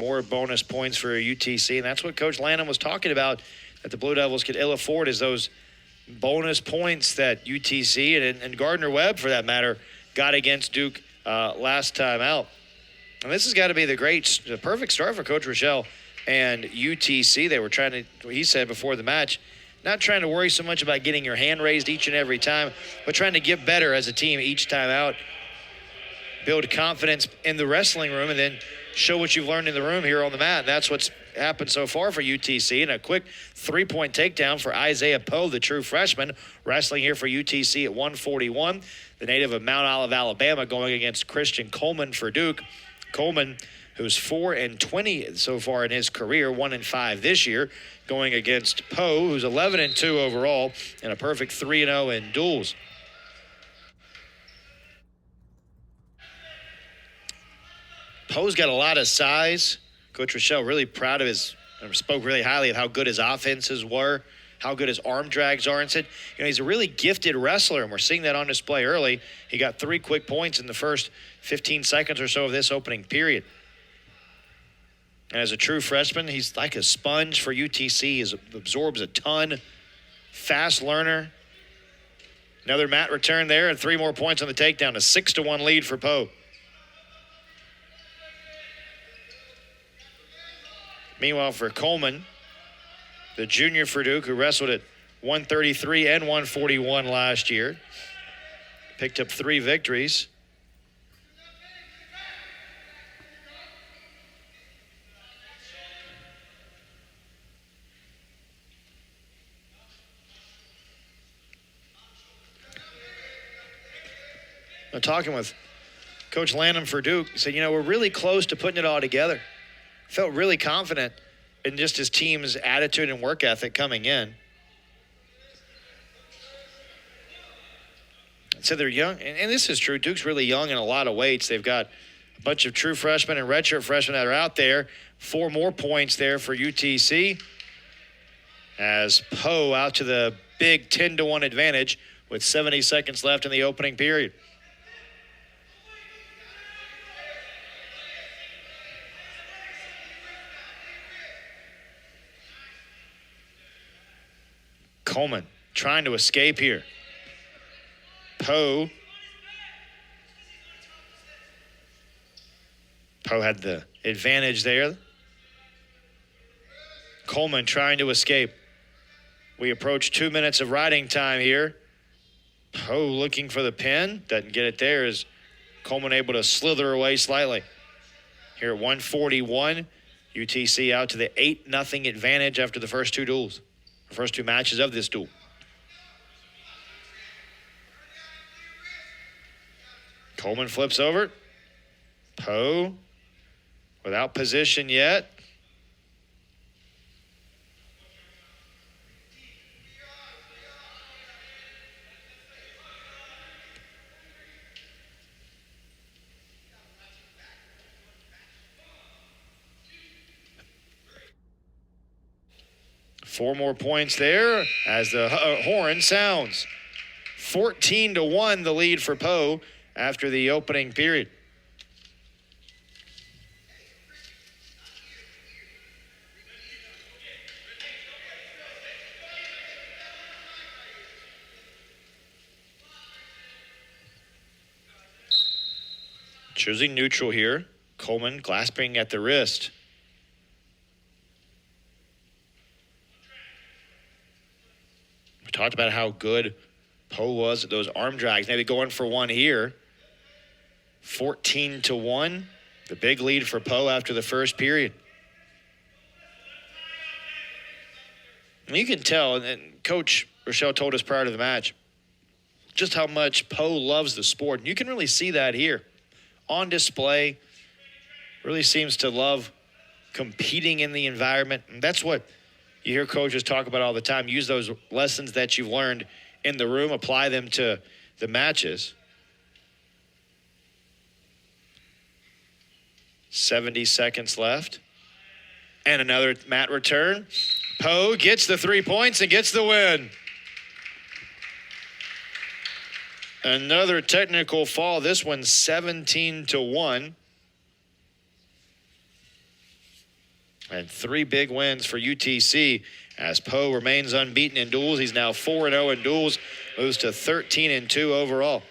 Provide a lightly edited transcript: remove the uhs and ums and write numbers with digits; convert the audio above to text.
more bonus points for UTC, and that's what Coach Lanham was talking about, that the Blue Devils could ill afford, is those bonus points that UTC and Gardner-Webb, for that matter, got against Duke last time out. And this has got to be the perfect start for Coach Rochelle and UTC. They were trying to, he said before the match, not trying to worry so much about getting your hand raised each and every time, but trying to get better as a team each time out, build confidence in the wrestling room, and then show what you've learned in the room here on the mat. And that's what's happened so far for UTC. And a quick three-point takedown for Isaiah Powe, the true freshman, wrestling here for UTC at 141. The native of Mount Olive, Alabama, going against Christian Colman for Duke. Colman, who's 4-20 so far in his career, 1-5 this year, going against Powe, who's 11-2 overall, and a perfect 3-0 in duels. Poe's got a lot of size. Coach Rochelle really proud of spoke really highly of how good his offenses were, how good his arm drags are, and said, he's a really gifted wrestler, and we're seeing that on display early. He got 3 quick points in the first 15 seconds or so of this opening period. And as a true freshman, he's like a sponge for UTC. He absorbs a ton. Fast learner. Another mat return there, and 3 more points on the takedown. A 6-1 lead for Powe. Meanwhile, for Colman, the junior for Duke, who wrestled at 133 and 141 last year, picked up 3 victories. I'm talking with Coach Lanham for Duke. He said, we're really close to putting it all together. Felt really confident in just his team's attitude and work ethic coming in. So they're young, and this is true. Duke's really young in a lot of weights. They've got a bunch of true freshmen and redshirt freshmen that are out there. 4 more points there for UTC, as Powe out to the big 10-1 advantage with 70 seconds left in the opening period. Colman trying to escape here. Powe had the advantage there. Colman trying to escape. We approach 2 minutes of riding time here. Powe looking for the pin. Doesn't get it there. Is Colman able to slither away slightly. Here at 141, UTC out to the 8-0 advantage after the first 2 duels. The first 2 matches of this duel. Colman flips over. Powe without position yet. Four more points there as the horn sounds. 14-1 the lead for Powe after the opening period. Choosing neutral here. Colman clasping at the wrist. We talked about how good Powe was at those arm drags. Maybe going for one here. 14-1, the big lead for Powe after the first period. And you can tell, and Coach Rochelle told us prior to the match, just how much Powe loves the sport. And you can really see that here. On display, really seems to love competing in the environment. And that's what you hear coaches talk about all the time. Use those lessons that you've learned in the room, apply them to the matches. 70 seconds left. And another mat return. Powe gets the 3 points and gets the win. Another technical fall. This one 17-1. And 3 big wins for UTC as Powe remains unbeaten in duels. He's now 4-0 in duels, moves to 13-2 overall.